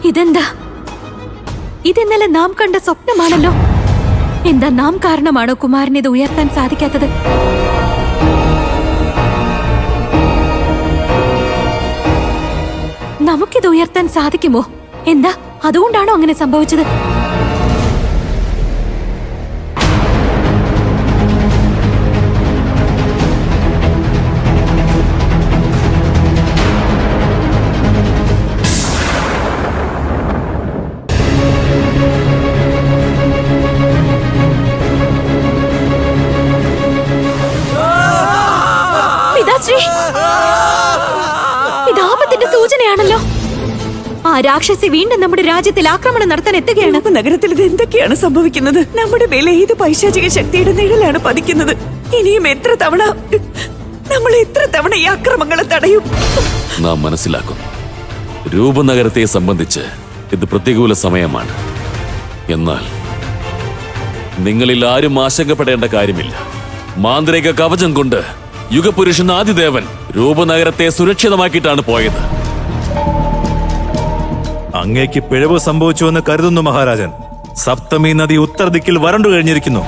ഇതെന്താ? ഇതെന്നല്ല നാം കണ്ട സ്വപ്നമാണല്ലോ. എന്താ നാം കാരണമാണോ കുമാരന് ഇത് ഉയർത്താൻ സാധിക്കാത്തത്? നമുക്കിത് ഉയർത്താൻ സാധിക്കുമോ? എന്താ അതുകൊണ്ടാണോ അങ്ങനെ സംഭവിച്ചത്? ഇത് ആപത്തിന്റെ സൂചനയാണല്ലോ. ആ രാക്ഷസി വീണ്ടും നമ്മുടെ രാജ്യത്തിൽ ആക്രമണം നടത്താൻ എത്തുകയാണ്. നഗരത്തിൽ ഇത് എന്തൊക്കെയാണ് സംഭവിക്കുന്നത്? നമ്മുടെ മേലെ ഏത് പൈശാചിക ശക്തിയുടെ നിഴലാണ് പതിക്കുന്നത്? ഇനിയും എത്ര തവണ ഈ ആക്രമണങ്ങളെ തടയും? നാം മനസ്സിലാക്കുന്നു, രൂപനഗരത്തെ സംബന്ധിച്ച് ഇത് പ്രതികൂല സമയമാണ്. എന്നാൽ നിങ്ങളിൽ ആരും ആശങ്കപ്പെടേണ്ട കാര്യമില്ല. മാന്ത്രിക കവചം കൊണ്ട് യുഗപുരുഷൻ ആദിദേവൻ രൂപനഗരത്തെ സുരക്ഷിതമാക്കിയിട്ടാണ് പോയത്. അങ്ങേക്ക് പിഴവ് സംഭവിച്ചുവെന്ന് കരുതുന്നു മഹാരാജൻ. സപ്തമി നദി ഉത്തരദിക്കിൽ വരണ്ടു കഴിഞ്ഞിരിക്കുന്നു.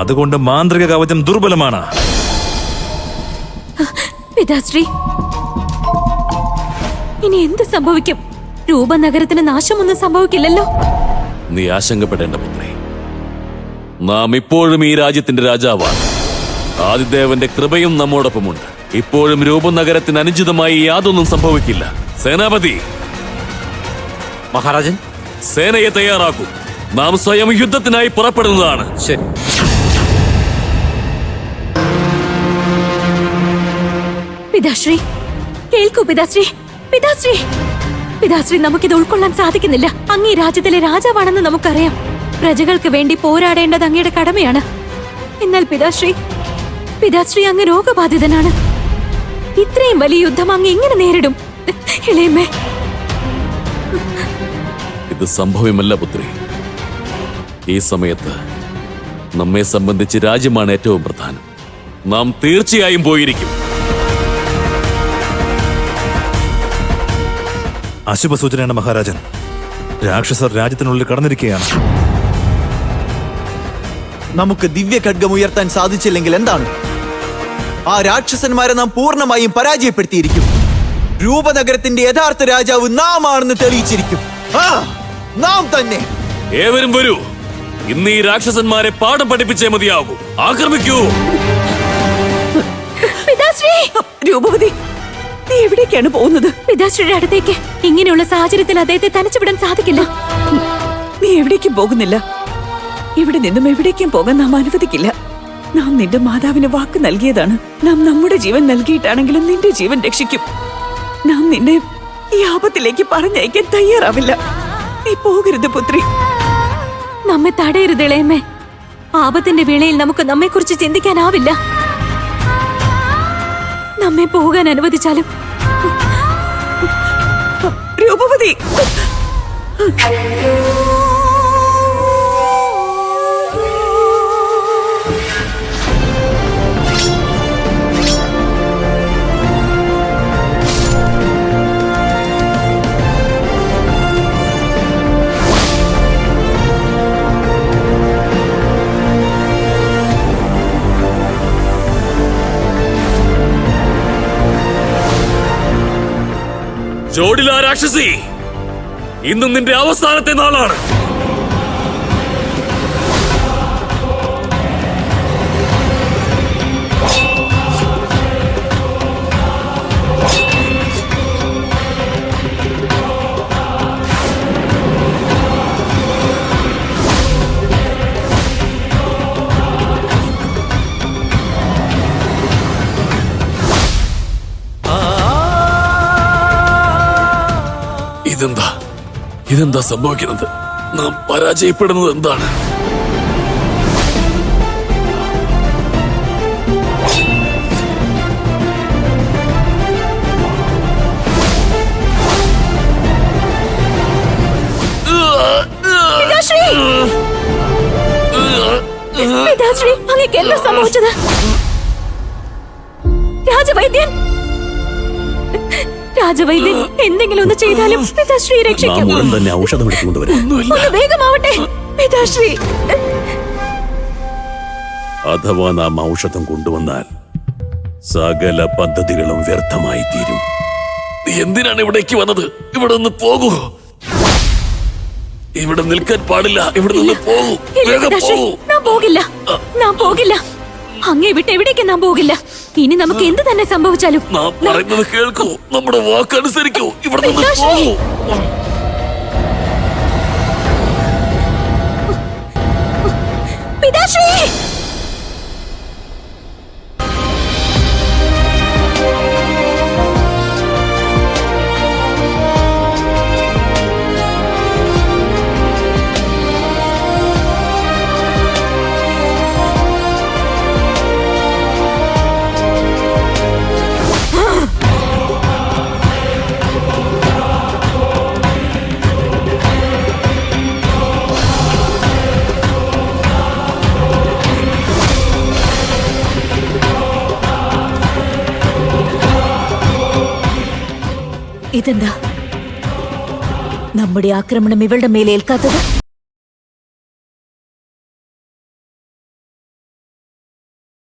അതുകൊണ്ട് മാന്ത്രിക കവചം ദുർബലമാണ്. പിതാശ്രീ, ഇനി എന്ത് സംഭവിക്കും? രൂപനഗരത്തിന് നാശമൊന്നും സംഭവിക്കില്ലല്ലോ. നീ ആശങ്കപ്പെടേണ്ട പുത്രി. നാം ഇപ്പോഴും ഈ രാജ്യത്തിന്റെ രാജാവാണ്. ആദിദേവന്റെ കൃപയും നമ്മോടൊപ്പമുണ്ട്. ഇപ്പോഴും രൂപനഗരത്തിന് അനുചിതമായി യാതൊന്നും സംഭവിക്കില്ല. സേനാപതി, മഹാരാജൻ, സേനയെ തയ്യാറാക്കൂ. നാം സ്വയം യുദ്ധത്തിനായി പുറപ്പെടുന്നതാണ്. ശരി. പിതാശ്രീ, കേൾക്കൂ പിതാശ്രീ. പിതാശ്രീ, പിതാശ്രീ, നമുക്കിത് ഉൾക്കൊള്ളാൻ സാധിക്കുന്നില്ല. അങ്ങ് ഈ രാജ്യത്തിലെ രാജാവാണെന്ന് നമുക്കറിയാം. പ്രജകൾക്ക് വേണ്ടി പോരാടേണ്ടത് അങ്ങയുടെ കടമയാണ്. എന്നാൽ പിതാശ്രീ അങ്ങ് രോഗബാധിതനാണ്. ഇത്രയും വലിയ യുദ്ധം അങ്ങ് എങ്ങനെ നേരിടും? ഇളയമ്മേ, ഇത് സംഭവമല്ല പുത്രി. ഈ സമയത്ത് നമ്മെ സംബന്ധിച്ച് രാജ്യമാണ് ഏറ്റവും പ്രധാനം. നാം തീർച്ചയായും പോയിരിക്കും. അശുഭ സൂചനയാണ് മഹാരാജൻ. രാക്ഷസർ രാജ്യത്തിനുള്ളിൽ കടന്നിരിക്കുകയാണ്. നമുക്ക് ദിവ്യ ഖഡ്ഗം ഉയർത്താൻ സാധിച്ചില്ലെങ്കിൽ എന്താണ്? ആ രാക്ഷസന്മാരെ നാം പൂർണ്ണമായും പരാജയപ്പെടുത്തിയിരിക്കും. രൂപനഗരത്തിന്റെ യഥാർത്ഥ രാജാവ് നാം ആണെന്ന് തെളിയിച്ചിരിക്കും. നാം തന്നെ. ഏവരും വരൂ. ഇന്ന് ഈ രാക്ഷസന്മാരെ പാഠം പഠിപ്പിച്ചേ മതിയാകൂ. ആക്രമിക്കൂ. രൂപവതി, നീ എവിടേക്കാണ് പോകുന്നത്? പിതാശ്രീയുടെ അടുത്തേക്ക്. ഇങ്ങനെയുള്ള സാഹചര്യത്തിൽ അദ്ദേഹത്തെ തനിച്ചുവിടാൻ സാധിക്കില്ല. നീ എവിടേക്കും പോകുന്നില്ല. ഇവിടെ നിന്നും എവിടേക്കും പോകാൻ നാം അനുവദിക്കില്ല. നാം നിന്റെ മാതാവിന് വാക്ക് നൽകിയതാണ്. നാം നമ്മുടെ ജീവൻ നൽകിയിട്ടാണെങ്കിലും നിന്റെ ജീവൻ രക്ഷിക്കും. നാം നിന്നെ ഈ ആപത്തിലേക്ക് പറഞ്ഞയക്കാൻ തയ്യാറാവില്ല. നീ പോകരുത് പുത്രി. നമ്മെ തടയരുത് ഇളയമ്മേ. ആപത്തിന്റെ വേളയിൽ നമുക്ക് നമ്മെക്കുറിച്ച് ചിന്തിക്കാനാവില്ല. നമ്മെ പോകാൻ അനുവദിച്ചാലും. രൂപവതി, ജോഡില രാക്ഷസി, ഇന്നും നിന്റെ അവസാനത്തെ നാളാണ്. ഇതെന്താ സംഭവിക്കുന്നത്? നാം പരാജയപ്പെടുന്നത് എന്താണ്? അങ്ങേക്ക് എന്താ സംഭവിച്ചത്? രാജവൈദ്യൻ, രാജവൈദ്യൻ എന്തെങ്കിലും ഒന്ന് ചെയ്താലും പിതാശ്രീ രക്ഷിക്കും. ഉടൻ തന്നെ ഔഷധം എടുത്തുകൊണ്ടുവരാം. ഒന്ന് വേഗമാവട്ടെ പിതാശ്രീ. അഥവാ നാം ഔഷധം കൊണ്ടുവന്നാൽ സകല പദ്ധതികളും വ്യർത്ഥമായി തീരും. നീ എന്തിനാണ് ഇവിടേക്ക് വന്നത്? ഇവിടെ നിന്ന് പോകൂ. ഇവിടെ നിൽക്കാൻ പാടില്ല. ഇവിടെ നിന്ന് പോകൂ. ഇല്ല വേഗം പിതാശ്രീ, പോകൂ. ഞാൻ പോകില്ല. അങ്ങേ വിട്ട് എവിടേക്ക് നാം പോകില്ല. ഇനി നമുക്ക് എന്ത് തന്നെ സംഭവിച്ചാലും നാം പറയുന്നത് കേൾക്കൂ. നമ്മുടെ വാക്കനുസരിക്കൂ. ഇവിടെ നിന്ന് പിതാശ്രീ. പോകൂ. പിതാശ്രീ. ഇതെന്താ നമ്മുടെ ആക്രമണം ഇവളുടെ മേലെ ഏൽക്കാത്തത്?